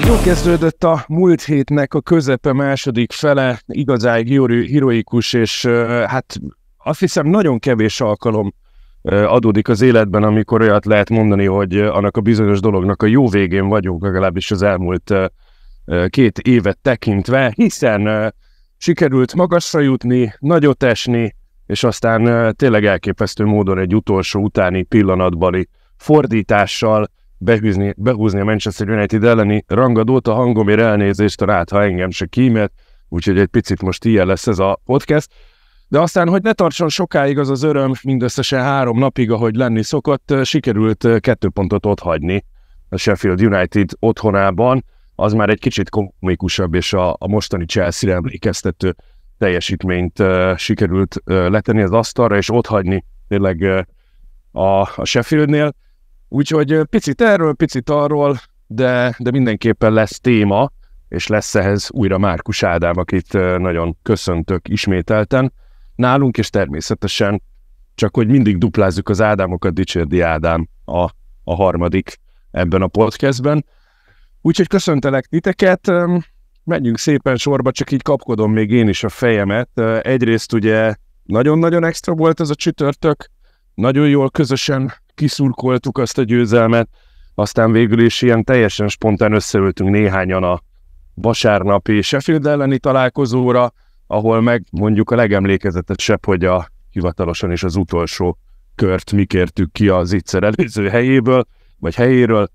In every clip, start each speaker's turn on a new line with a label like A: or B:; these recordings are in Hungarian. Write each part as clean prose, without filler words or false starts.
A: Jó kezdődött a múlt hétnek a közepe, második fele, igazán heroikus, és hát azt hiszem nagyon kevés alkalom adódik az életben, amikor olyat lehet mondani, hogy annak a bizonyos dolognak a jó végén vagyunk, legalábbis az elmúlt 2 évet tekintve, hiszen sikerült magasra jutni, nagyot esni, és aztán tényleg elképesztő módon egy utolsó utáni pillanatbeli fordítással behúzni a Manchester United elleni rangadót. A hangomért elnézést, ha engem se kímélt, úgyhogy egy picit most ilyen lesz ez a podcast. De aztán, hogy ne tartson sokáig az az öröm, mindösszesen 3 napig, ahogy lenni szokott, sikerült 2 pontot otthagyni a Sheffield United otthonában. Az már egy kicsit komikusabb, és a mostani Chelsea-re emlékeztető teljesítményt sikerült letenni az asztalra, és otthagyni tényleg a Sheffieldnél. Úgyhogy picit erről, picit arról, de mindenképpen lesz téma, és lesz ehhez újra Márkus Ádám, akit nagyon köszöntök ismételten nálunk, és természetesen csak, hogy mindig duplázzuk az Ádámokat, Dicsérdi Ádám a harmadik ebben a podcastben. Úgyhogy köszöntelek titeket, menjünk szépen sorba, csak így kapkodom még én is a fejemet. Egyrészt ugye nagyon-nagyon extra volt ez a csütörtök, nagyon jól közösen kiszurkoltuk azt a győzelmet, aztán végül is ilyen teljesen spontán összeültünk néhányan a vasárnapi Sheffield elleni találkozóra, ahol meg mondjuk a legemlékezetesebb, hogy hivatalosan is az utolsó kört mi kértük ki az Itzer előző helyéről,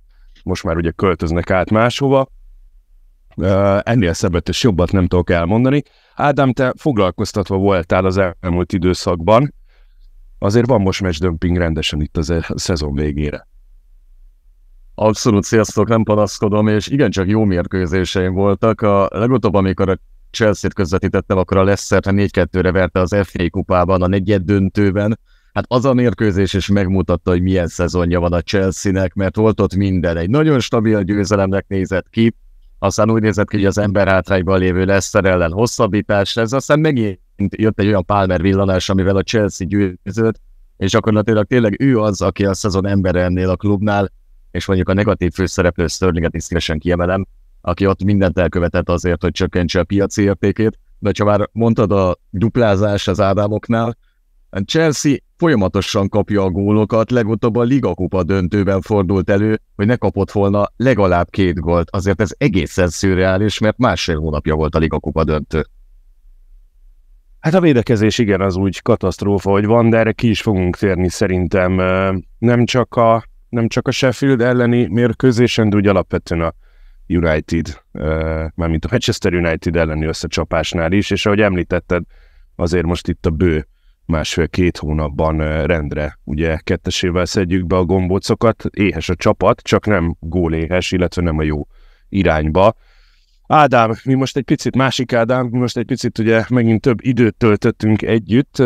A: most már ugye költöznek át máshova. Ennél szebbet és jobbat nem tudok elmondani. Ádám, te foglalkoztatva voltál az elmúlt időszakban, azért van most matchdömping rendesen itt a szezon végére.
B: Abszolút, sziasztok, nem panaszkodom, és igencsak jó mérkőzéseim voltak. A legutóbb, amikor a Chelsea-t közvetítettem, akkor a Leicester 4-2-re verte az FA kupában, a negyeddöntőben. Hát az a mérkőzés is megmutatta, hogy milyen szezonja van a Chelsea-nek, mert volt ott minden. Egy nagyon stabil győzelemnek nézett ki, aztán úgy nézett ki, hogy az emberhátrányban lévő Leicester ellen hosszabbítás lesz, aztán megint jött egy olyan Palmer villanás, amivel a Chelsea győzött, és gyakorlatilag tényleg ő az, aki a szezon embere ennél a klubnál, és mondjuk a negatív főszereplő Sterlinget is szívesen kiemelem, aki ott mindent elkövetett azért, hogy csökkentse a piaci értékét, de ha már mondtad a duplázás az Ádámoknál, a Chelsea folyamatosan kapja a gólokat, legutóbb a Liga Kupa döntőben fordult elő, hogy ne kapott volna legalább 2 gólt, azért ez egészen szürreális, mert 1,5 hónapja volt a Liga Kupa döntő.
A: Hát a védekezés igen, az úgy katasztrófa, hogy van, de erre ki is fogunk térni szerintem. Nem csak a Sheffield elleni mérkőzésen, de úgy alapvetően a United, mármint a Manchester United elleni összecsapásnál is, és ahogy említetted, azért most itt a bő 1,5-2 hónapban rendre, ugye 2-esével szedjük be a gombócokat, éhes a csapat, csak nem góléhes, illetve nem a jó irányba. Ádám, mi most egy picit ugye megint több időt töltöttünk együtt,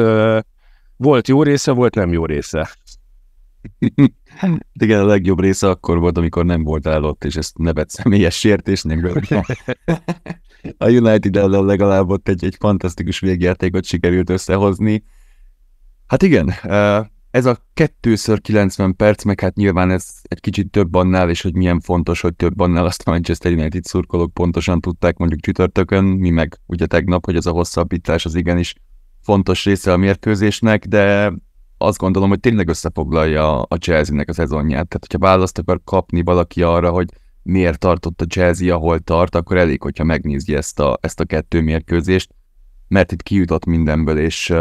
A: volt jó része, volt nem jó része?
C: Igen, a legjobb része akkor volt, amikor nem voltál ott, és ezt ne vett személyes sértésnek. A United ellen legalább ott egy fantasztikus végjátékot sikerült összehozni. Hát igen, ez a 2x90 perc, meg hát nyilván ez egy kicsit több annál, és hogy milyen fontos, hogy több annál, azt a Manchester United szurkolók pontosan tudták mondjuk csütörtökön, mi meg ugye tegnap, hogy ez a hosszabbítás az igenis fontos része a mérkőzésnek, de azt gondolom, hogy tényleg összefoglalja a Chelsea-nek a szezonját. Tehát, hogyha választ akar kapni valaki arra, hogy miért tartott a Chelsea, ahol tart, akkor elég, hogyha megnézi ezt a 2 mérkőzést, mert itt kijutott mindenből, és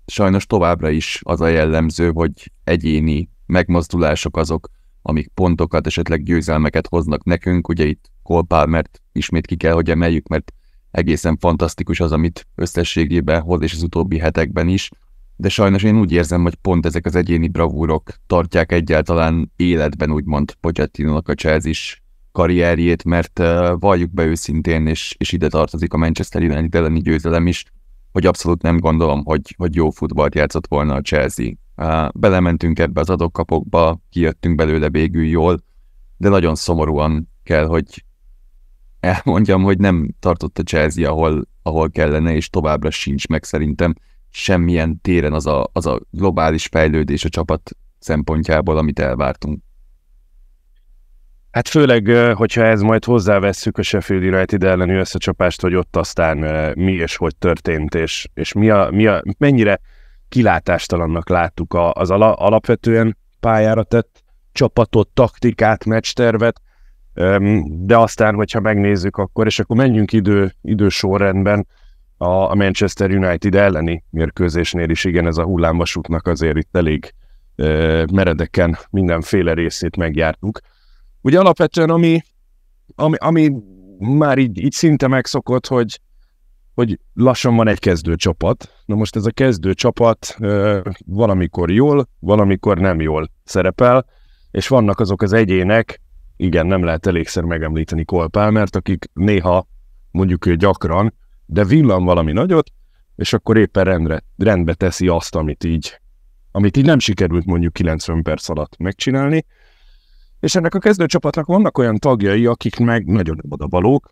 C: sajnos továbbra is az a jellemző, hogy egyéni megmozdulások azok, amik pontokat, esetleg győzelmeket hoznak nekünk. Ugye itt Cole Palmert ismét ki kell, hogy emeljük, mert egészen fantasztikus az, amit összességében hoz, és az utóbbi hetekben is. De sajnos én úgy érzem, hogy pont ezek az egyéni bravúrok tartják egyáltalán életben, úgymond Pochettinónak a Chelsea-s karrierjét, mert valljuk be őszintén, és ide tartozik a Manchester United elleni győzelem is, hogy abszolút nem gondolom, hogy jó futballt játszott volna a Chelsea. Belementünk ebbe az adok-kapokba, kijöttünk belőle végül jól, de nagyon szomorúan kell, hogy elmondjam, hogy nem tartott a Chelsea, ahol kellene, és továbbra sincs meg szerintem semmilyen téren az a globális fejlődés a csapat szempontjából, amit elvártunk.
A: Hát főleg, hogyha ez majd hozzávesszük a Sheffield United elleni összecsapást, hogy ott aztán mi és hogy történt, és mennyire kilátástalannak láttuk az alapvetően pályára tett csapatot, taktikát, meccstervet, de aztán, hogyha megnézzük akkor, és akkor menjünk idősorrendben a Manchester United elleni mérkőzésnél is, igen, ez a hullámvasútnak azért itt elég meredeken mindenféle részét megjártuk. Ugye alapvetően, ami már így szinte megszokott, hogy lassan van egy kezdőcsapat. Na most ez a kezdőcsapat valamikor jól, valamikor nem jól szerepel, és vannak azok az egyének, igen, nem lehet elégszer megemlíteni Cole Palmert, akik néha, mondjuk ő gyakran, de villan valami nagyot, és akkor éppen rendbe teszi azt, amit így nem sikerült mondjuk 90 perc alatt megcsinálni. És ennek a kezdőcsapatnak vannak olyan tagjai, akik meg nagyon odavalók,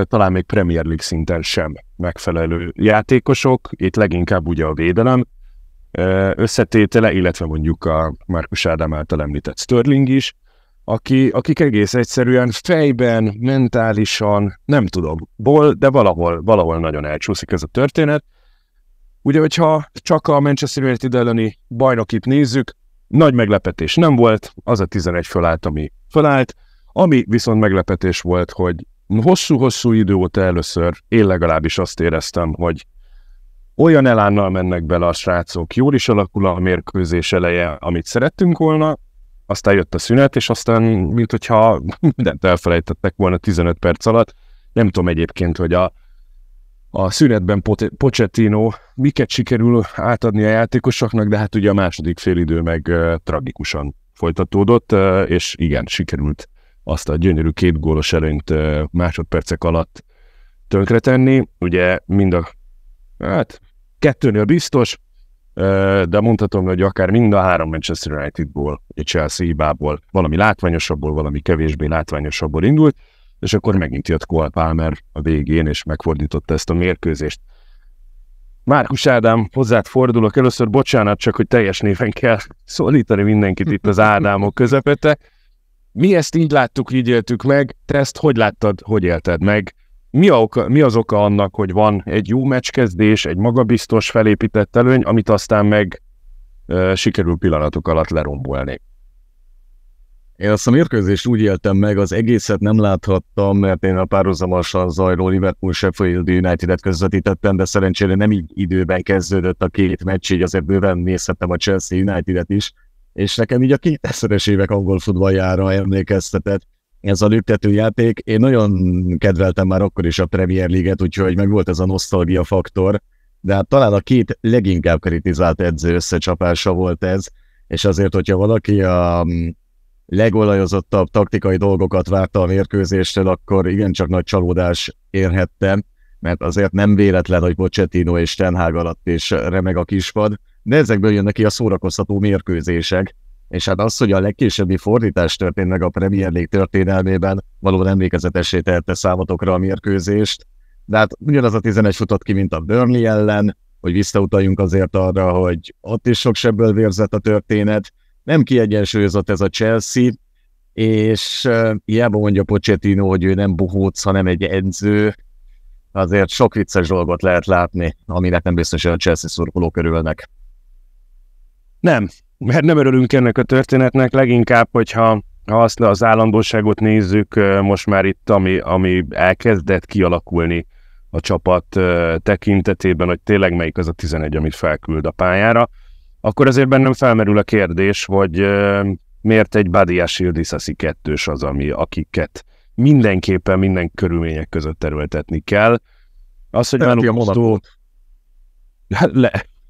A: talán még Premier League szinten sem megfelelő játékosok, itt leginkább ugye a védelem összetétele, illetve mondjuk a Marcus Ádám által említett Sterling is, akik egész egyszerűen fejben, mentálisan, nem tudom, de valahol nagyon elcsúszik ez a történet. Ugye, hogyha csak a Manchester United elleni bajnokit nézzük, nagy meglepetés nem volt, az a 11 fölállt, ami fölállt, ami viszont meglepetés volt, hogy hosszú-hosszú idő óta először én legalábbis azt éreztem, hogy olyan elánnal mennek bele a srácok, jól is alakul a mérkőzés eleje, amit szerettünk volna, aztán jött a szünet, és aztán, mint hogyha mindent elfelejtettek volna 15 perc alatt. Nem tudom egyébként, hogy a szünetben Pochettino miket sikerül átadni a játékosoknak, de hát ugye a második félidő meg tragikusan folytatódott, és igen, sikerült azt a gyönyörű 2 gólos előnyt másodpercek alatt tönkretenni. Ugye hát 2-nél biztos, de mondhatom, hogy akár mind a 3 Manchester Unitedból, egy Chelsea hibából, valami látványosabbból, valami kevésbé látványosabbból indult, és akkor megint jött Cole Palmer a végén, és megfordította ezt a mérkőzést. Marcus Ádám, hozzád fordulok, először bocsánat, csak hogy teljes néven kell szólítani mindenkit itt az Ádámok közepette. Mi ezt így láttuk, így éltük meg, te ezt hogy láttad, hogy élted meg? Mi az oka annak, hogy van egy jó meccskezdés, egy magabiztos felépített előny, amit aztán meg sikerül pillanatok alatt lerombolni?
B: Én azt a mérkőzést úgy éltem meg, az egészet nem láthattam, mert én a párhuzamosan zajló Liverpool-Sheffield United-et közvetítettem, de szerencsére nem így időben kezdődött a 2 meccs, így azért bőven nézhettem a Chelsea United-et is, és nekem így a 2000-es évek angol futballjára emlékeztetett ez a lüktető játék. Én nagyon kedveltem már akkor is a Premier League-et, úgyhogy meg volt ez a nosztalgia faktor, de hát talán a 2 leginkább kritizált edző összecsapása volt ez, és azért, hogyha valaki a legolajozottabb taktikai dolgokat várta a mérkőzéstől, akkor igencsak nagy csalódás érhette, mert azért nem véletlen, hogy Pochettino és Ten Hag alatt is remeg a kispad, de ezekből jönnek ki a szórakoztató mérkőzések, és hát az, hogy a legkésőbbi fordítás történt meg a Premier League történelmében, valóban emlékezetessé tette számotokra a mérkőzést, de hát ugyanaz a 11 futott ki, mint a Burnley ellen, hogy visszautaljunk azért arra, hogy ott is sok sebből vérzett a történet, nem kiegyensúlyozott ez a Chelsea, és hiába mondja Pochettino, hogy ő nem bohóc, hanem egy edző, azért sok vicces dolgot lehet látni, aminek nem biztos, hogy a Chelsea szurkolók örülnek.
A: Nem, mert nem örülünk ennek a történetnek, leginkább, hogyha azt az állandóságot nézzük, most már itt, ami elkezdett kialakulni a csapat tekintetében, hogy tényleg melyik az a 11, amit felküld a pályára, akkor azért bennem felmerül a kérdés, hogy miért egy Badiashile Disasi 2-s az, akiket mindenképpen minden körülmények között erőltetni kell. Az, hogy Manu Gusto...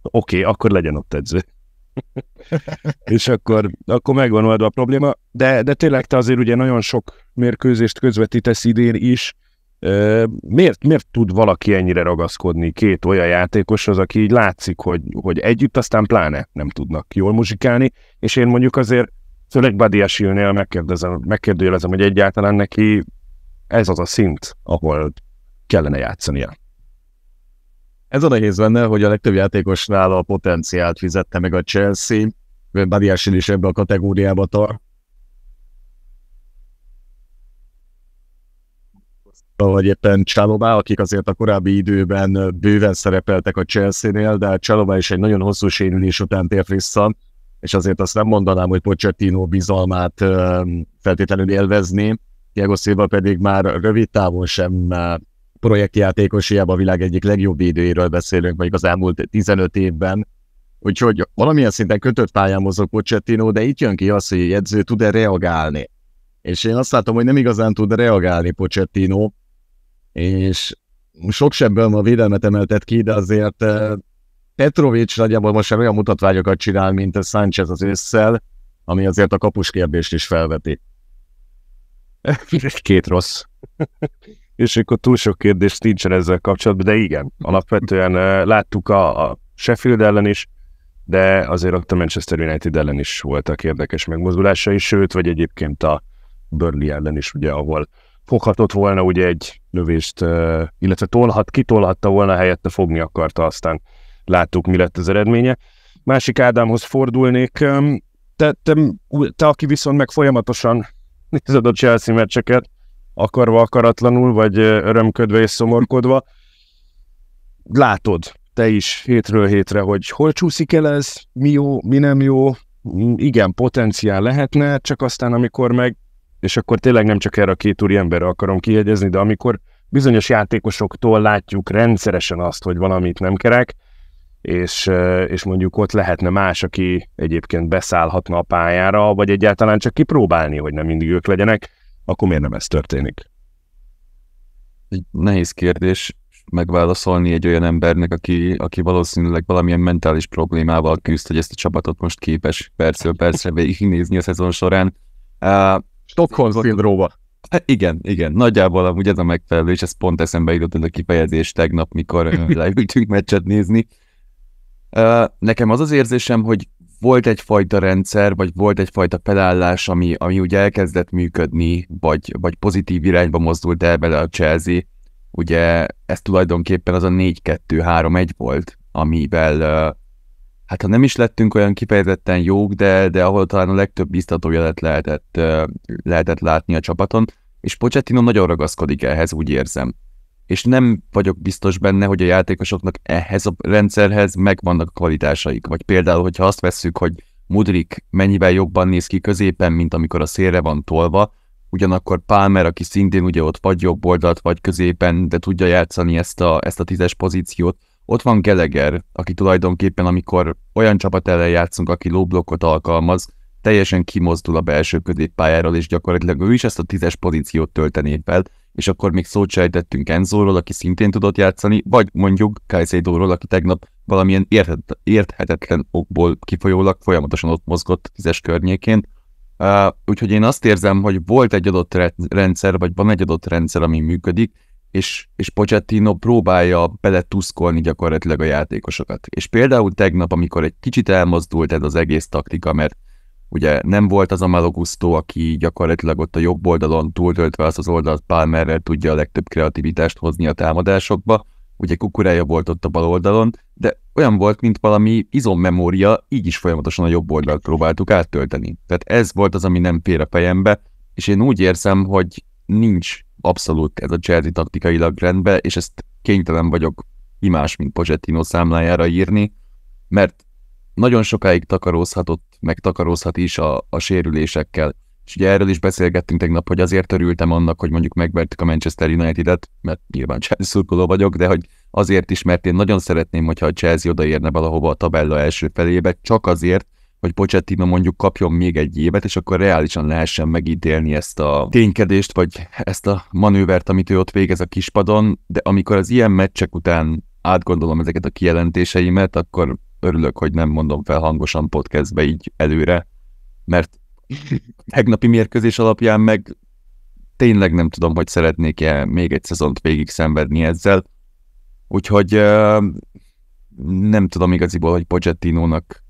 A: Oké, akkor legyen ott edző. És akkor megvan oldva a probléma. De tényleg te azért ugye nagyon sok mérkőzést közvetítesz idén is. Miért tud valaki ennyire ragaszkodni 2 olyan játékoshoz, aki így látszik, hogy együtt aztán pláne nem tudnak jól muzsikálni, és én mondjuk azért főleg Badiashile-nél megkérdőjelezem, hogy egyáltalán neki ez az a szint, ahol kellene játszania.
B: Ez a nehéz benne, hogy a legtöbb játékosnál a potenciált fizette meg a Chelsea, Badiashile is ebbe a kategóriába tart. Vagy éppen Chalobah, akik azért a korábbi időben bőven szerepeltek a Chelsea-nél, de Chalobah is egy nagyon hosszú sérülés után tért vissza, és azért azt nem mondanám, hogy Pochettino bizalmát feltétlenül élvezni. Thiago Silva pedig már rövid távon sem projektjátékos, hiába a világ egyik legjobb védőjéről beszélünk, mondjuk az elmúlt 15 évben. Úgyhogy valamilyen szinten kötött pályán mozog Pochettino, de itt jön ki az, hogy egy edző tud-e reagálni. És én azt látom, hogy nem igazán tud reagálni Pochettino, és sok sebből a védelmet emeltet ki, de azért Petrovic nagyjából most olyan mutatványokat csinál, mint a Sánchez az ősszel, ami azért a kapus kérdést is felveti.
A: Két rossz. És akkor túl sok kérdés nincsen ezzel kapcsolatban, de igen, alapvetően láttuk a Sheffield ellen is, de azért ott a Manchester United ellen is voltak érdekes megmozdulásai, sőt, vagy egyébként a Burnley ellen is, ugye, ahol foghatott volna ugye egy lövést, illetve kitolhatta volna, helyette fogni akarta, aztán láttuk, mi lett az eredménye. Másik Ádámhoz fordulnék, te aki viszont meg folyamatosan nézed a Chelsea meccseket, akarva, akaratlanul, vagy örömködve és szomorkodva, látod te is hétről hétre, hogy hol csúszik el ez, mi jó, mi nem jó, igen, potenciál lehetne, csak aztán amikor meg, és akkor tényleg nem csak erre a két úri emberre akarom kijegyezni, de amikor bizonyos játékosoktól látjuk rendszeresen azt, hogy valamit nem kerek, és mondjuk ott lehetne más, aki egyébként beszállhatna a pályára, vagy egyáltalán csak kipróbálni, hogy nem mindig ők legyenek, akkor miért nem ez történik?
C: Egy nehéz kérdés megválaszolni egy olyan embernek, aki valószínűleg valamilyen mentális problémával küzd, hogy ezt a csapatot most képes percről percre végignézni a szezon során.
B: Stockholm-szindróma.
C: Igen, nagyjából amúgy ez a megfelelő, és ez pont eszembe jutott ez a kifejezés tegnap, mikor leültünk meccset nézni. Nekem az az érzésem, hogy volt egyfajta rendszer, vagy volt egyfajta felállás, ami ugye elkezdett működni, vagy pozitív irányba mozdult el bele a Chelsea. Ugye ez tulajdonképpen az a 4-2-3-1 volt, amivel hát ha nem is lettünk olyan kifejezetten jók, de ahol talán a legtöbb biztatójelet lehetett látni a csapaton, és Pochettino nagyon ragaszkodik ehhez, úgy érzem. És nem vagyok biztos benne, hogy a játékosoknak ehhez a rendszerhez megvannak a kvalitásaik. Vagy például, hogyha azt vesszük, hogy Mudryk mennyivel jobban néz ki középen, mint amikor a szélre van tolva, ugyanakkor Palmer, aki szintén ugye ott vagy jobb oldalt, vagy középen, de tudja játszani ezt a 10-es pozíciót. Ott van Gallagher, aki tulajdonképpen, amikor olyan csapat ellen játszunk, aki low blokkot alkalmaz, teljesen kimozdul a belső középpályáról, és gyakorlatilag ő is ezt a 10-es pozíciót töltené fel, és akkor még szót sejtettünk Enzóról, aki szintén tudott játszani, vagy mondjuk Caicedoról, aki tegnap valamilyen érthetetlen okból kifolyólag folyamatosan ott mozgott 10-es környékén. Úgyhogy én azt érzem, hogy volt egy adott rendszer, vagy van egy adott rendszer, ami működik, és Pochettino próbálja beletuszkolni gyakorlatilag a játékosokat. És például tegnap, amikor egy kicsit elmozdult ez az egész taktika, mert ugye nem volt az a Malo Gusto, aki gyakorlatilag ott a jobb oldalon túltöltve azt az oldalt Palmerrel tudja a legtöbb kreativitást hozni a támadásokba, ugye Kukureya volt ott a bal oldalon, de olyan volt, mint valami izommemória, így is folyamatosan a jobb oldalt próbáltuk áttölteni. Tehát ez volt az, ami nem fér a fejembe, és én úgy érzem, hogy nincs abszolút ez a Chelsea taktikailag rendben, és ezt kénytelen vagyok imás, mint Pochettino számlájára írni, mert nagyon sokáig takarózhatott, meg takarózhat is a sérülésekkel. És ugye erről is beszélgettünk tegnap, hogy azért örültem annak, hogy mondjuk megvertük a Manchester United-et, mert nyilván Chelsea szurkoló vagyok, de hogy azért is, mert én nagyon szeretném, hogyha a Chelsea odaérne valahova a tabella első felébe, csak azért, hogy Pochettino mondjuk kapjon még egy évet, és akkor reálisan lehessen megítélni ezt a ténykedést, vagy ezt a manővert, amit ő ott végez a kispadon, de amikor az ilyen meccsek után átgondolom ezeket a kijelentéseimet, akkor örülök, hogy nem mondom fel hangosan podcastbe így előre, mert tegnapi mérkőzés alapján meg tényleg nem tudom, hogy szeretnék-e még egy szezont végig szenvedni ezzel. Úgyhogy nem tudom igaziból, hogy Pochettinónak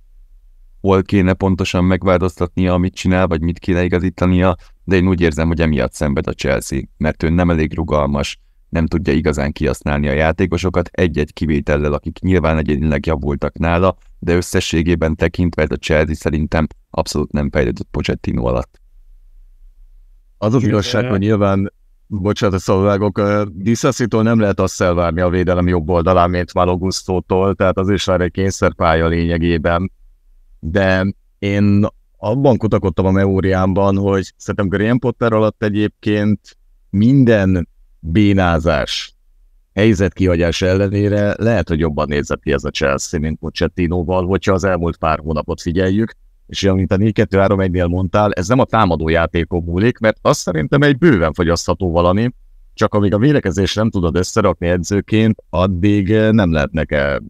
C: hol kéne pontosan megváltoztatnia, amit csinál, vagy mit kéne igazítania. de én úgy érzem, hogy emiatt szenved a Chelsea, mert ő nem elég rugalmas, nem tudja igazán kihasználni a játékosokat, egy-egy kivétellel, akik nyilván egyénileg javultak nála, de összességében tekintve a Chelsea szerintem abszolút nem fejlődött Pochettino alatt.
B: Az az igazság, hogy nyilván, bocsánat, a szavavágok, Disasi-tól nem lehet azt elvárni a védelem jobb oldalán, mint Malo Gusto-tól, tehát az is már egy kényszerpálya lényegében. De én abban kutakodtam a memóriámban, hogy szerintem Graham Potter alatt egyébként minden bénázás, helyzetkihagyás ellenére lehet, hogy jobban nézett ki ez a Chelsea, mint Pochettinoval, hogyha az elmúlt pár hónapot figyeljük, és amint a 4-2-3-1-nél mondtál, ez nem a támadó játékon múlik, mert azt szerintem egy bőven fogyasztható valami, csak amíg a védekezést nem tudod összerakni edzőként, addig nem lehetnek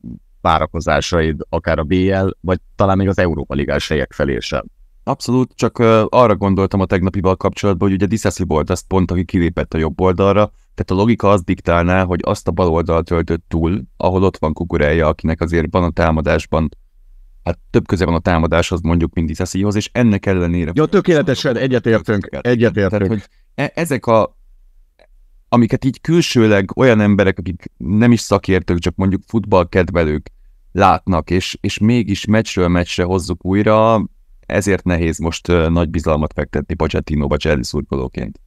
B: várakozásaid, akár a BL, vagy talán még az Európa Ligás helyek felé sem.
C: Abszolút, csak arra gondoltam a tegnapival kapcsolatban, hogy ugye Disasi volt az pont, aki kilépett a jobb oldalra, tehát a logika az diktálná, hogy azt a bal oldalt töltött túl, ahol ott van Cucurella, akinek azért van a támadásban, hát több köze van a támadáshoz mondjuk, mint Disasihoz, és ennek ellenére...
B: Jó, tökéletesen egyetértünk.
C: Tehát, hogy ezek amiket így külsőleg olyan emberek, akik nem is szakértők, csak mondjuk futballkedvelők látnak, és mégis meccsről meccsre hozzuk újra, ezért nehéz most nagy bizalmat fektetni Pochettinóba Chelsea szurkolóként.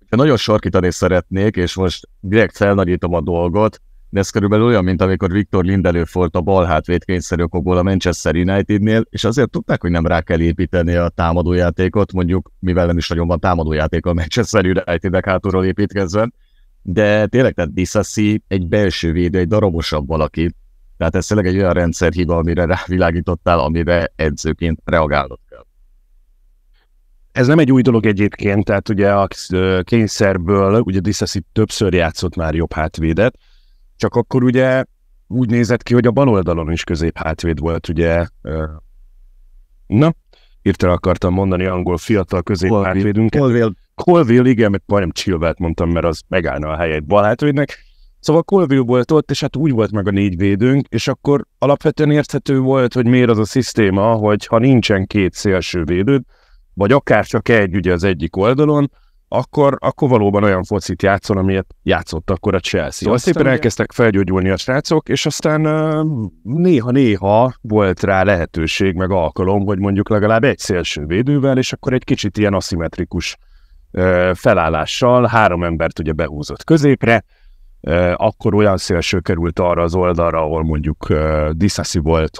B: Ha nagyon sarkítani szeretnék, és most direkt felnagyítom a dolgot, de ez körülbelül olyan, mint amikor Viktor Lindelöf volt a bal hátvéd kényszerokokból a Manchester Unitednél, és azért tudták, hogy nem rá kell építeni a támadójátékot, mondjuk mivel nem is nagyon van támadójáték a Manchester Unitednek hátulról építkezve, de tényleg, tehát Disasi egy belső védő, egy darabosabb valaki, tehát ez tényleg egy olyan rendszerhiba, amire rávilágítottál, amire edzőként reagálnod kell.
A: Ez nem egy új dolog egyébként, tehát ugye a kényszerből, ugye Disasi többször játszott már jobb hátvédet, csak akkor ugye úgy nézett ki, hogy a bal oldalon is közép hátvéd volt, ugye. Hirtelen akartam mondani angol fiatal közép hátvédünket. Colville, igen, mert majdnem Chilwellt mondtam, mert az megállna a helyet bal hátvédnek. Szóval Colville volt ott, és hát úgy volt meg a 4 védőnk, és akkor alapvetően érthető volt, hogy miért az a szisztéma, hogy ha nincsen 2 szélső védőd, vagy akár csak egy ugye az egyik oldalon, akkor valóban olyan focit játszol, amilyet játszott akkor a Chelsea. Szóval szépen elkezdtek felgyógyulni a srácok, és aztán néha-néha volt rá lehetőség, meg alkalom, hogy mondjuk legalább egy szélső védővel, és akkor egy kicsit ilyen aszimmetrikus felállással 3 embert ugye behúzott középre, akkor olyan szélső került arra az oldalra, ahol mondjuk Disasi volt,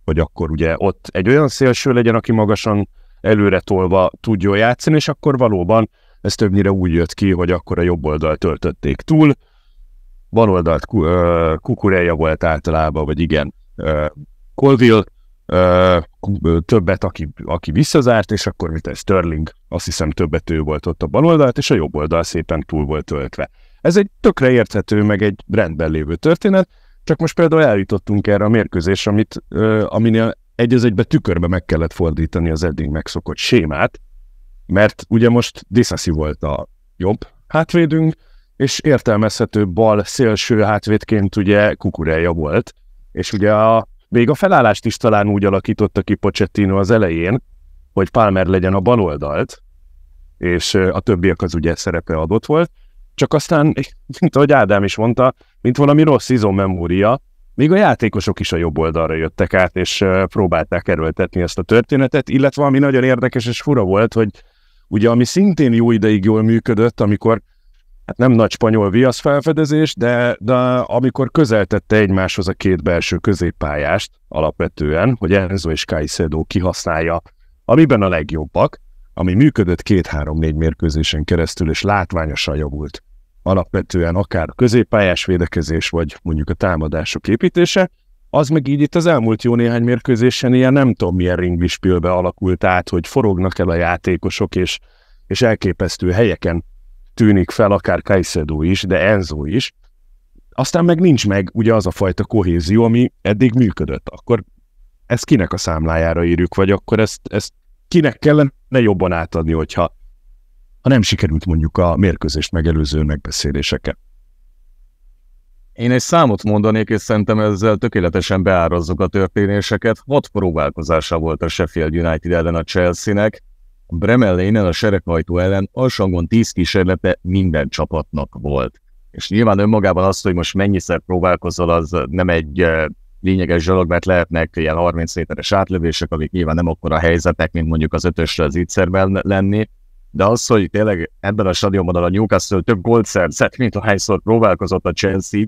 A: hogy akkor ugye ott egy olyan szélső legyen, aki magasan előre tolva tudjon játszani, és akkor valóban ez többnyire úgy jött ki, hogy akkor a jobb oldalt töltötték túl, bal oldalt Cucurella volt általában, vagy igen, Colville, többet, aki visszazárt, és akkor mit ez, Sterling, azt hiszem többet ő volt ott a bal oldalt, és a jobb oldal szépen túl volt töltve. Ez egy tökre érthető, meg egy rendben lévő történet, csak most például eljutottunk erre a mérkőzésre, aminél egy az egybe tükörbe meg kellett fordítani az eddig megszokott sémát, mert ugye most Disasi volt a jobb hátvédünk, és értelmezhető bal szélső hátvédként ugye Cucurella volt, és ugye még a felállást is talán úgy alakította ki Pochettino az elején, hogy Palmer legyen a bal oldalt, és a többiek az ugye szerepe adott volt, csak aztán, mint ahogy Ádám is mondta, mint valami rossz izommemória, még a játékosok is a jobb oldalra jöttek át, és próbálták erőltetni ezt a történetet, illetve ami nagyon érdekes és fura volt, hogy ugye ami szintén jó ideig jól működött, amikor, hát nem nagy spanyol viasz felfedezés, de amikor közeltette egymáshoz a 2 belső középpályást alapvetően, hogy Enzo és Caicedo kihasználja, amiben a legjobbak, ami működött 2-3-4 mérkőzésen keresztül, és látványosan javult. Alapvetően akár középpályás védekezés, vagy mondjuk a támadások építése, az meg így itt az elmúlt jó néhány mérkőzésen ilyen nem tudom milyen ringlispilbe alakult át, hogy forognak el a játékosok, és elképesztő helyeken tűnik fel akár Caicedo is, de Enzo is. Aztán meg nincs meg ugye az a fajta kohézió, ami eddig működött. Akkor ezt kinek a számlájára írjuk, vagy akkor ezt kinek kellene jobban átadni, hogyha nem sikerült mondjuk a mérkőzést megelőző megbeszéléseket.
B: Én egy számot mondanék, és szerintem ezzel tökéletesen beárazzuk a történéseket. 6 próbálkozása volt a Sheffield United ellen a Chelsea-nek, a Bremen Lane-en a sereghajtó ellen alsangon 10 kísérlete minden csapatnak volt. És nyilván önmagában az, hogy most mennyiszer próbálkozol, az nem egy lényeges dolog, mert lehetnek ilyen 30 méteres átlövések, amik nyilván nem akkora helyzetek, mint mondjuk az 5-ösre az ígyszerben lenni, de az, hogy tényleg ebben a stadionban a Newcastle több gólt szerzett, mint ahányszor próbálkozott a Chelsea,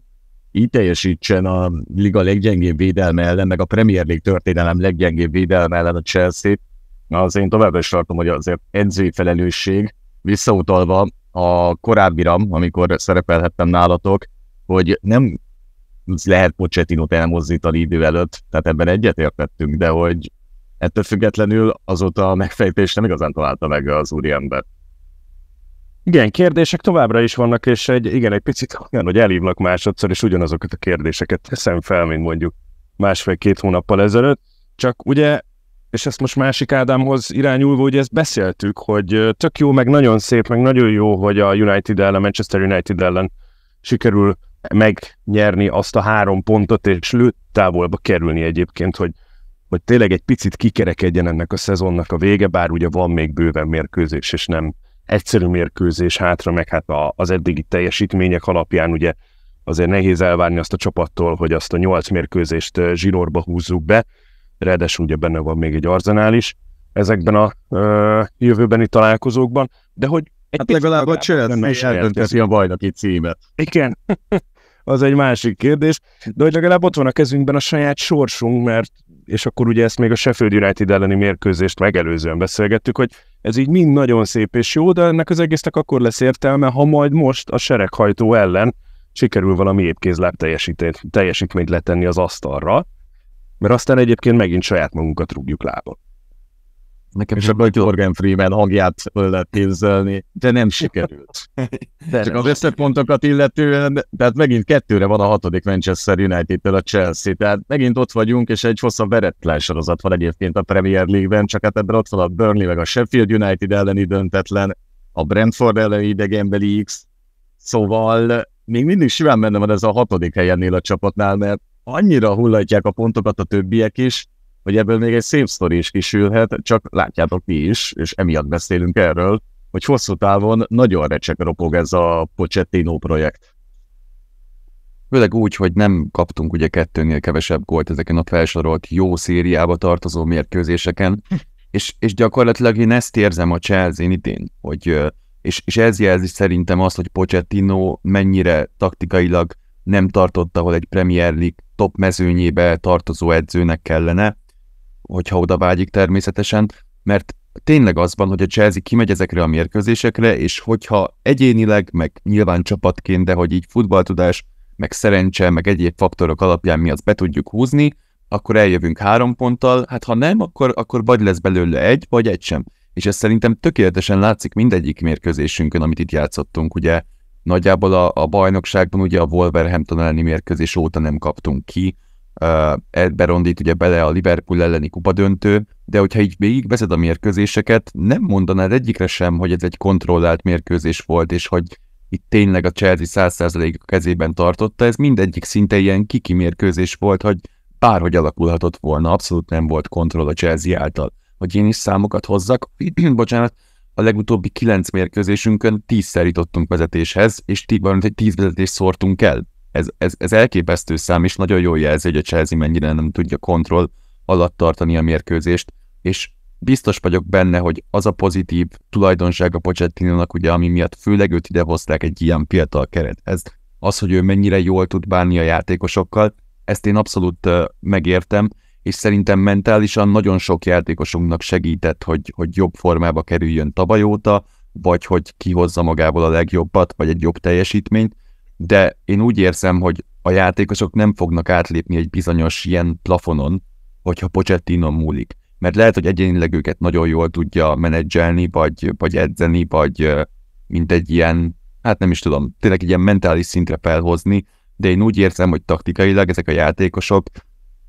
B: így teljesítsen a liga leggyengébb védelme ellen, meg a Premier League történelem leggyengébb védelme ellen a Chelsea, az én továbbra is tartom, hogy azért edzői felelősség, visszautalva a korábbira, amikor szerepelhettem nálatok, hogy nem lehet Pochettinót elmozdítani idő előtt, tehát ebben egyetértettünk, de hogy ettől függetlenül azóta a megfejtés nem igazán találta meg az úriember.
A: Igen, kérdések továbbra is vannak, és egy picit olyan, hogy elhívnak másodszor, és ugyanazokat a kérdéseket teszem fel, mint mondjuk 1,5-2 hónappal ezelőtt. Csak ugye, és ezt most másik Ádámhoz irányulva, ugye ezt beszéltük, hogy tök jó, meg nagyon szép, meg nagyon jó, hogy a Manchester United ellen sikerül megnyerni azt a 3 pontot, és lőtávolba kerülni egyébként, hogy tényleg egy picit kikerekedjen ennek a szezonnak a vége, bár ugye van még bőven mérkőzés, és nem egyszerű mérkőzés hátra, meg hát az eddigi teljesítmények alapján ugye azért nehéz elvárni azt a csapattól, hogy azt a 8 mérkőzést zsinórba húzzuk be, ráadásul ugye benne van még egy Arsenal is ezekben a jövőbeni találkozókban, de hogy
B: hát legalább a Chelsea eldönteti a bajnoki címet.
A: Igen, az egy másik kérdés, de hogy legalább ott van a kezünkben a saját sorsunk, mert és akkor ugye ezt még a Sheffield United elleni mérkőzést megelőzően beszélgettük, hogy ez így mind nagyon szép és jó, de ennek az egésznek akkor lesz értelme, ha majd most a sereghajtó ellen sikerül valami épkézláb teljesítményt letenni az asztalra, mert aztán egyébként megint saját magunkat rúgjuk lába.
B: Nekem és a Morgan Freeman hangját lehet képzelni, de nem sikerült. Csak az összepontokat illetően, tehát megint 2-re van a 6. Manchester United-től a Chelsea, tehát megint ott vagyunk, és egy hosszabb veretlen sorozat van egyébként a Premier League-ben, csak hát ebben ott van a Burnley, meg a Sheffield United elleni döntetlen, a Brentford elleni idegenbeli X, szóval még mindig simán benne van ez a 6. helyennél a csapatnál, mert annyira hullatják a pontokat a többiek is, hogy ebből még egy szép sztori is kisülhet, csak látjátok mi is, és emiatt beszélünk erről, hogy hosszú távon nagyon recsek ropog ez a Pochettino projekt.
C: Főleg úgy, hogy nem kaptunk ugye 2-nél kevesebb gólt ezeken a felsorolt jó szériába tartozó mérkőzéseken, és gyakorlatilag én ezt érzem a Chelsea-n idén, hogy, és ez jelzi szerintem azt, hogy Pochettino mennyire taktikailag nem tartott, ahol egy Premier League top mezőnyébe tartozó edzőnek kellene, hogyha oda vágyik természetesen, mert tényleg az van, hogy a Chelsea kimegy ezekre a mérkőzésekre, és hogyha egyénileg, meg nyilván csapatként, de hogy így futballtudás, meg szerencse, meg egyéb faktorok alapján mi azt be tudjuk húzni, akkor eljövünk 3 ponttal, hát ha nem, akkor vagy lesz belőle 1, vagy 1 sem. És ez szerintem tökéletesen látszik mindegyik mérkőzésünkön, amit itt játszottunk, ugye nagyjából a bajnokságban ugye a Wolverhampton elleni mérkőzés óta nem kaptunk ki, ebbe rondít ugye bele a Liverpool elleni kupadöntő, de hogyha így végigveszed a mérkőzéseket, nem mondanád egyikre sem, hogy ez egy kontrollált mérkőzés volt, és hogy itt tényleg a Chelsea 100% a kezében tartotta, ez mindegyik szinte ilyen kiki mérkőzés volt, hogy bárhogy alakulhatott volna, abszolút nem volt kontroll a Chelsea által. Hogy én is számokat hozzak, bocsánat, a legutóbbi 9 mérkőzésünkön 10-szer jutottunk vezetéshez, és 10 vezetést szórtunk el. Ez elképesztő szám, és nagyon jól jelzi, hogy a Chelsea mennyire nem tudja kontroll alatt tartani a mérkőzést, és biztos vagyok benne, hogy az a pozitív tulajdonság a Pochettinónak, ugye, ami miatt főleg őt idehozták egy ilyen fiatal kerethez, az, hogy ő mennyire jól tud bánni a játékosokkal, ezt én abszolút megértem, és szerintem mentálisan nagyon sok játékosunknak segített, hogy jobb formába kerüljön tavaly óta, vagy hogy kihozza magából a legjobbat, vagy egy jobb teljesítményt, de én úgy érzem, hogy a játékosok nem fognak átlépni egy bizonyos ilyen plafonon, hogyha Pochettino múlik. Mert lehet, hogy egyénileg őket nagyon jól tudja menedzselni, vagy edzeni, vagy mint egy ilyen, hát nem is tudom, tényleg egy ilyen mentális szintre felhozni, de én úgy érzem, hogy taktikailag ezek a játékosok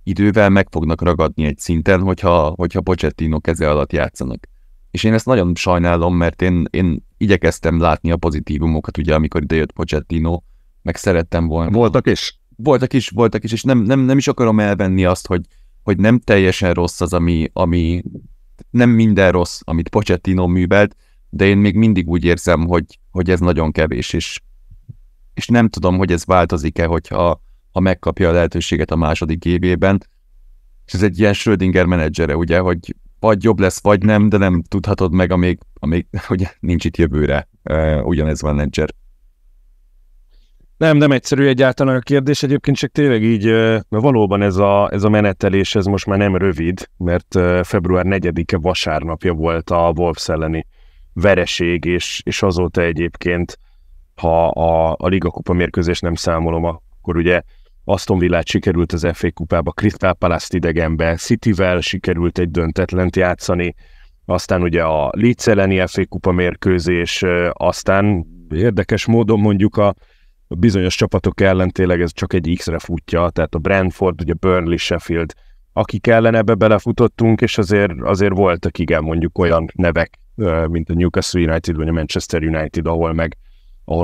C: idővel meg fognak ragadni egy szinten, hogyha Pochettino keze alatt játszanak. És én ezt nagyon sajnálom, mert én igyekeztem látni a pozitívumokat, ugye, amikor idejött Pochettino, meg szerettem volna.
B: Voltak is?
C: Voltak is, és nem is akarom elvenni azt, hogy nem teljesen rossz az, ami Nem minden rossz, amit Pochettino művelt, de én még mindig úgy érzem, hogy ez nagyon kevés, és nem tudom, hogy ez változik-e, hogyha megkapja a lehetőséget a második évében. És ez egy ilyen Schrödinger menedzsere, ugye, hogy vagy jobb lesz, vagy nem, de nem tudhatod meg, amíg ugye, nincs itt jövőre ugyanez van menedzser.
A: Nem egyszerű egyáltalán a kérdés, egyébként csak tényleg így, mert valóban ez a menetelés, ez most már nem rövid, mert február 4-e vasárnapja volt a Wolves elleni vereség, és azóta egyébként, ha a Liga Kupa mérkőzést nem számolom, akkor ugye Aston Villát sikerült az FA Kupába, Crystal Palace-t idegenbe, Cityvel sikerült egy döntetlent játszani, aztán ugye a Leeds elleni FA Kupa mérkőzés, aztán érdekes módon mondjuk a bizonyos csapatok ellen tényleg ez csak egy X-re futja, tehát a Brentford, ugye Burnley, Sheffield, akik ellen ebbe belefutottunk, és azért voltak igen mondjuk olyan nevek, mint a Newcastle United vagy a Manchester United, ahol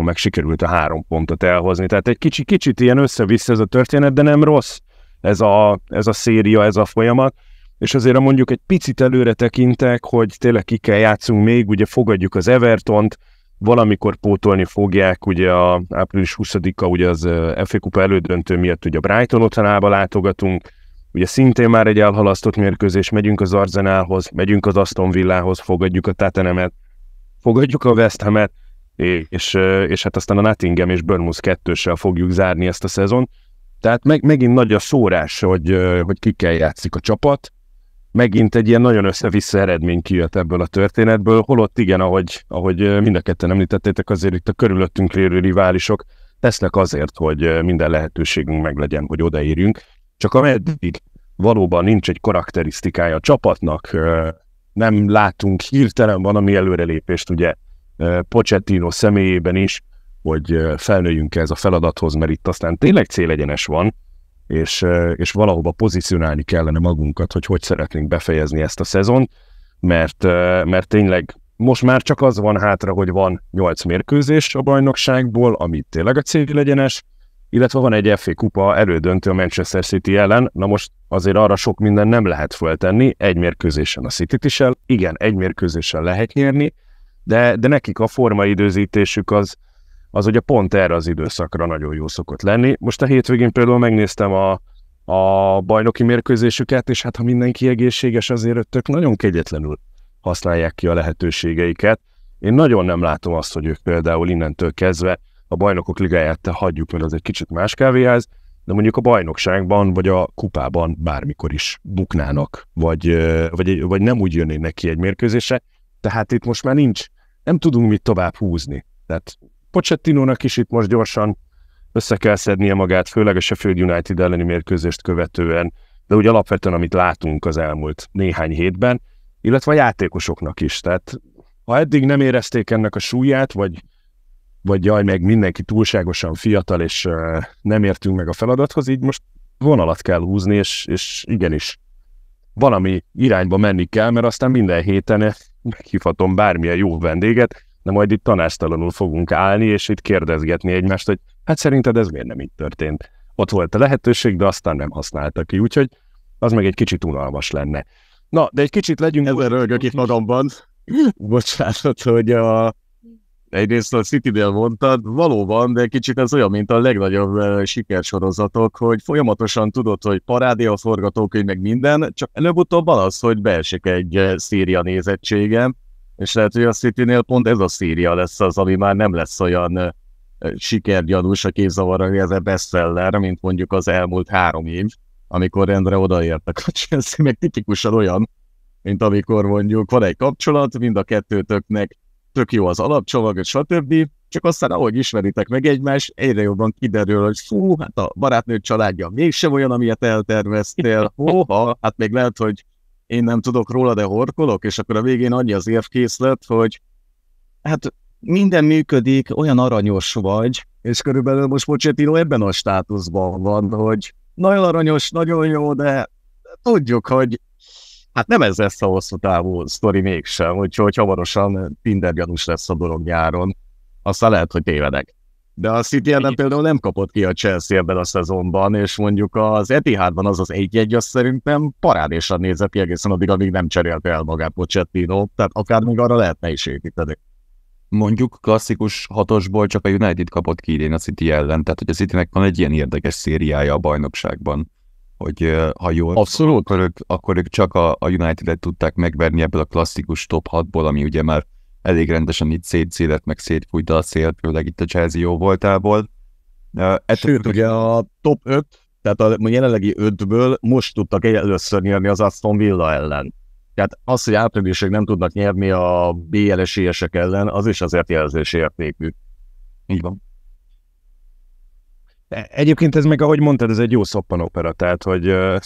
A: meg sikerült a 3 pontot elhozni. Tehát egy kicsit ilyen össze-vissza ez a történet, de nem rossz ez a széria, ez a folyamat, és azért mondjuk egy picit előre tekintek, hogy tényleg ki kell játszunk még, ugye fogadjuk az Evertont, valamikor pótolni fogják, ugye a április 20-a, ugye az FA Kupa elődöntő miatt ugye a Brighton otthonába látogatunk, ugye szintén már egy elhalasztott mérkőzés, megyünk az Arsenalhoz, megyünk az Aston Villahoz, fogadjuk a Tottenhamet, fogadjuk a West Hamet, és hát aztán a Nottingham és Bournemouth 2-sel fogjuk zárni ezt a szezon. Tehát megint nagy a szórás, hogy kikkel játszik a csapat, megint egy ilyen nagyon össze-vissza eredmény kijött ebből a történetből, holott igen, ahogy mind a ketten említettétek, azért itt a körülöttünk lévő riválisok tesznek azért, hogy minden lehetőségünk meglegyen, hogy odaérjünk. Csak ameddig valóban nincs egy karakterisztikája a csapatnak, nem látunk hirtelen valami előrelépést, ugye Pochettino személyében is, hogy felnőjünk ez a feladathoz, mert itt aztán tényleg célegyenes van, és valahova pozícionálni kellene magunkat, hogy szeretnénk befejezni ezt a szezont, mert tényleg most már csak az van hátra, hogy van 8 mérkőzés a bajnokságból, ami tényleg a célegyenes, illetve van egy FA Kupa elődöntő a Manchester City ellen, na most azért arra sok minden nem lehet föltenni, egy mérkőzésen a Cityt is igen, egy mérkőzésen lehet nyerni, de nekik a formaidőzítésük az ugye pont erre az időszakra nagyon jó szokott lenni. Most a hétvégén például megnéztem a bajnoki mérkőzésüket, és hát ha mindenki egészséges, azért öttök nagyon kegyetlenül használják ki a lehetőségeiket. Én nagyon nem látom azt, hogy ők például innentől kezdve a bajnokok ligáját hagyjuk, mert az egy kicsit más kávéház, de mondjuk a bajnokságban vagy a kupában bármikor is buknának, vagy nem úgy jönnének ki egy mérkőzésre. Tehát itt most már nem tudunk mit tovább húzni. Tehát Pochettinónak is itt most gyorsan össze kell szednie magát, főleg a Sheffield United elleni mérkőzést követően, de úgy alapvetően, amit látunk az elmúlt néhány hétben, illetve a játékosoknak is. Tehát ha eddig nem érezték ennek a súlyát, vagy jaj, meg mindenki túlságosan fiatal, és nem értünk meg a feladathoz, így most vonalat kell húzni, és igenis valami irányba menni kell, mert aztán minden héten meghívhatom bármilyen jó vendéget, de majd itt tanástalanul fogunk állni, és itt kérdezgetni egymást, hogy hát szerinted ez miért nem így történt. Ott volt a lehetőség, de aztán nem használta ki, úgyhogy az meg egy kicsit unalmas lenne. Na, de egy kicsit legyünk...
B: Ezzel rögök itt magamban. Bocsánat, hogy egyrészt a City-nél mondtad, valóban, de kicsit ez olyan, mint a legnagyobb sikersorozatok, hogy folyamatosan tudod, hogy parádé a forgatókönyv, meg minden, csak előbb-utóbb van az, hogy beesik egy széria nézettsége, és lehet, hogy a City-nél pont ez a széria lesz az, ami már nem lesz olyan sikergyanús a képzavarra, hogy ez a bestseller, mint mondjuk az elmúlt 3 év, amikor rendre odaértek a Chelsea, meg tipikusan olyan, mint amikor mondjuk van egy kapcsolat, mind a kettőtöknek tök jó az alapcsomag, stb. Csak aztán, ahogy ismeritek meg egymást, egyre jobban kiderül, hogy fú, hát a barátnőd családja mégsem olyan, amilyet elterveztél, hát még lehet, hogy én nem tudok róla, de horkolok, és akkor a végén annyi az érvkészlet, hogy hát minden működik, olyan aranyos vagy, és körülbelül most Pochettino ebben a státuszban van, hogy nagyon aranyos, nagyon jó, de tudjuk, hogy hát nem ez lesz a hosszú távú sztori mégsem, úgyhogy hamarosan Tinder gyanús lesz a dolog nyáron. Aztán lehet, hogy tévedek. De a City ellen például nem kapott ki a Chelsea ebben a szezonban, és mondjuk az Etihadban az 1-1, az szerintem parádésan nézett ki egészen addig, amíg nem cserélte el magát Pochettino, tehát akár még arra lehetne is építeni.
C: Mondjuk klasszikus hatosból csak a United kapott ki idén a City ellen, tehát hogy a Citynek van egy ilyen érdekes szériája a bajnokságban, hogy ha jól,
B: abszolút,
C: akkor ők csak a United-et tudták megverni ebből a klasszikus top 6-ból, ami ugye már elég rendesen itt szétszélet, meg szétfújta a szél, főleg itt a Chelsea jó voltából.
B: Sőt, ugye a top 5, tehát a jelenlegi 5-ből most tudtak először nyerni az Aston Villa ellen. Tehát az, hogy áprilisig nem tudnak nyerni a BL esélyesek ellen, az is azért jelzésértékű.
C: Így van.
A: Egyébként ez meg, ahogy mondtad, ez egy jó szoppanopera, tehát hogy a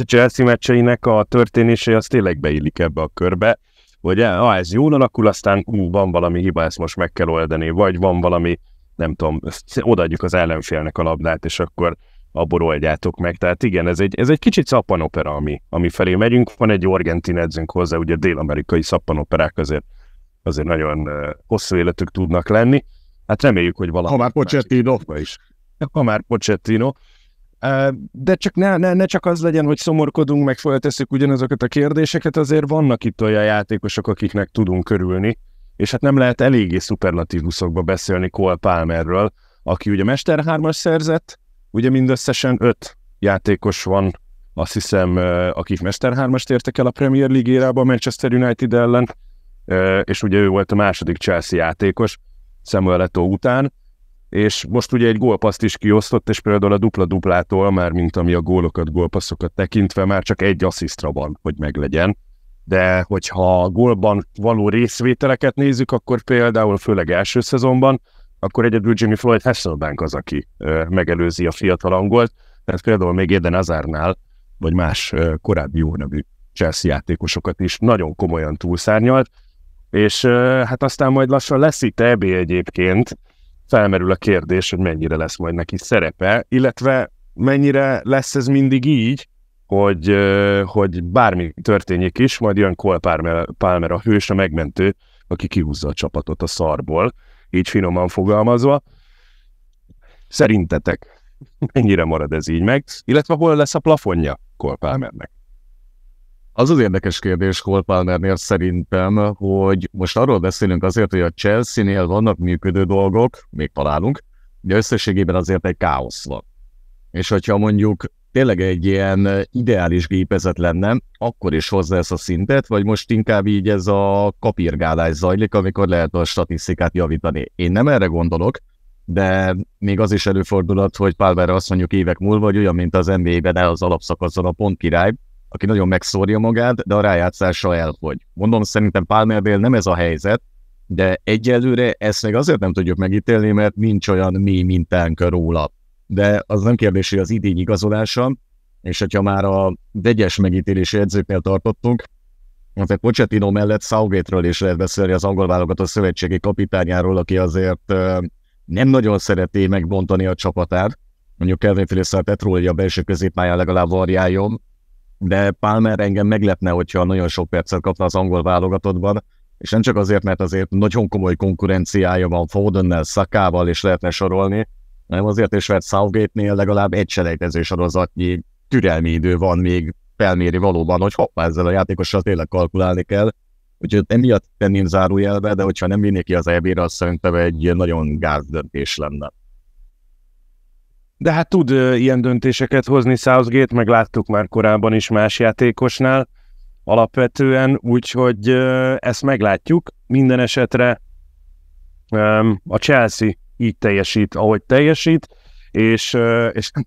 A: Chelsea meccseinek a történései az tényleg beillik ebbe a körbe, hogy ez jól alakul, aztán van valami hiba, ezt most meg kell oldani, vagy van valami, nem tudom, odaadjuk az ellenfélnek a labdát, és akkor abból oldjátok meg. Tehát igen, ez egy kicsit szappanopera, ami felé megyünk. Van egy argentin edzőnk hozzá, ugye dél-amerikai szappanoperák azért nagyon hosszú életük tudnak lenni. Hát reméljük, hogy valami.
B: Ha már Pochettino
A: is. Ha már Pochettino. De csak ne csak az legyen, hogy szomorkodunk, meg feltesszük ugyanazokat a kérdéseket, azért vannak itt olyan játékosok, akiknek tudunk örülni, és hát nem lehet eléggé szuperlatívuszokba beszélni Cole Palmerről, aki ugye Mester 3-as szerzett, ugye mindösszesen 5 játékos van, azt hiszem, akik Mester 3-ast értek el a Premier League érában a Manchester United ellen, és ugye ő volt a második Chelsea játékos Samuel Eto'o után, és most ugye egy gólpasszt is kiosztott, és például a dupla-duplától, már mint ami a gólokat, gólpasszokat tekintve, már csak egy asszisztra van, hogy meglegyen. De hogyha a gólban való részvételeket nézzük, akkor például főleg első szezonban, akkor egyedül Jimmy Floyd Hasselbank az, aki megelőzi a fiatal angolt, tehát például még Eden Hazardnál, vagy más korábbi jó nevű Chelsea játékosokat is nagyon komolyan túlszárnyalt, és hát aztán majd lassan lesz itt EB egyébként, felmerül a kérdés, hogy mennyire lesz majd neki szerepe, illetve mennyire lesz ez mindig így, hogy bármi történjék is, majd jön Cole Palmer a hős, a megmentő, aki kihúzza a csapatot a szarból, így finoman fogalmazva. Szerintetek mennyire marad ez így meg, illetve hol lesz a plafonja Cole Palmernek?
B: Az az érdekes kérdés Cole Palmernél szerintem, hogy most arról beszélünk azért, hogy a Chelsea-nél vannak működő dolgok, még találunk, de összességében azért egy káosz van. És hogyha mondjuk tényleg egy ilyen ideális gépezet lenne, akkor is hozzá ezt a szintet, vagy most inkább így ez a kapirgálás zajlik, amikor lehet a statisztikát javítani. Én nem erre gondolok, de még az is előfordulhat, hogy Palmerre azt mondjuk évek múlva, hogy olyan, mint az NBA-ben az alapszakaszon a pontkirály, aki nagyon megszórja magát, de a rájátszása elfogy. Mondom, szerintem Palmernél nem ez a helyzet, de egyelőre ezt még azért nem tudjuk megítélni, mert nincs olyan mély mintánk róla. De az nem kérdés, hogy az idény igazolása, és hogyha már a vegyes megítélési edzőknél tartottunk, azért Pochettino mellett Southgate-ről is lehet beszélni, az angol válogatott szövetségi kapitányáról, aki azért nem nagyon szereti megbontani a csapatát. Mondjuk Calvin Phillips-szel Petrolja a belső középpályán legalább variáljon, de Palmer engem meglepne, hogyha nagyon sok percet kapna az angol válogatottban, és nem csak azért, mert azért nagyon komoly konkurenciája van Fodennel, Sakával, és lehetne sorolni, hanem azért is, mert Southgate-nél legalább egy selejtező sorozatnyi türelmi idő van, még felméri valóban, hogy hoppá, ezzel a játékossal tényleg kalkulálni kell. Úgyhogy emiatt tenném zárójelbe, de hogyha nem vinné ki az EB-re, azt szerintem egy nagyon gáz döntés lenne.
A: De hát tud ilyen döntéseket hozni Southgate, meg láttuk már korábban is más játékosnál alapvetően, úgyhogy ezt meglátjuk. Minden esetre a Chelsea így teljesít, ahogy teljesít, és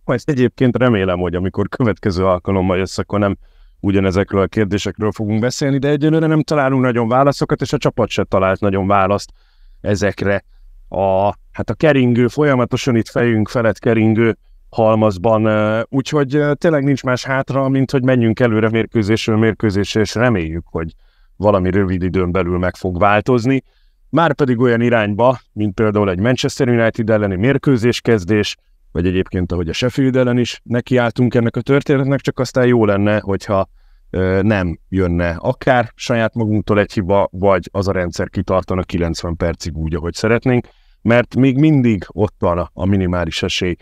A: majd egyébként remélem, hogy amikor következő alkalommal jössz, akkor nem ugyanezekről a kérdésekről fogunk beszélni, de egyelőre nem találunk nagyon válaszokat, és a csapat se talált nagyon választ ezekre a keringő, folyamatosan itt fejünk felett keringő halmazban, úgyhogy tényleg nincs más hátra, mint hogy menjünk előre mérkőzésről mérkőzésre, és reméljük, hogy valami rövid időn belül meg fog változni. Márpedig olyan irányba, mint például egy Manchester United elleni mérkőzéskezdés, vagy egyébként, ahogy a Sheffield ellen is nekiálltunk ennek a történetnek, csak aztán jó lenne, hogyha nem jönne akár saját magunktól egy hiba, vagy az a rendszer kitartana 90 percig úgy, ahogy szeretnénk. mert még mindig ott van a minimális esély,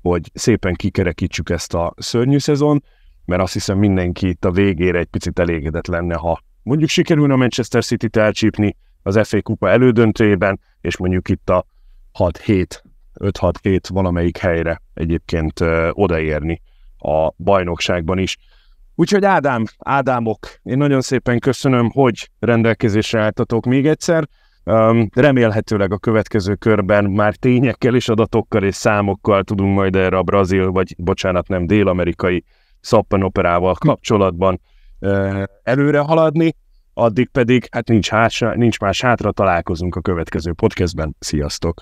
A: hogy szépen kikerekítsük ezt a szörnyű szezon, mert azt hiszem mindenki itt a végére egy picit elégedett lenne, ha mondjuk sikerülne a Manchester City-t elcsípni az FA kupa elődöntőjében, és mondjuk itt a 5-6-7 valamelyik helyre egyébként odaérni a bajnokságban is. Úgyhogy Ádámok, én nagyon szépen köszönöm, hogy rendelkezésre álltatok még egyszer. Remélhetőleg a következő körben már tényekkel és adatokkal és számokkal tudunk majd erre a dél-amerikai szappanoperával kapcsolatban előre haladni. Addig pedig hát nincs más hátra, találkozunk a következő podcastben. Sziasztok!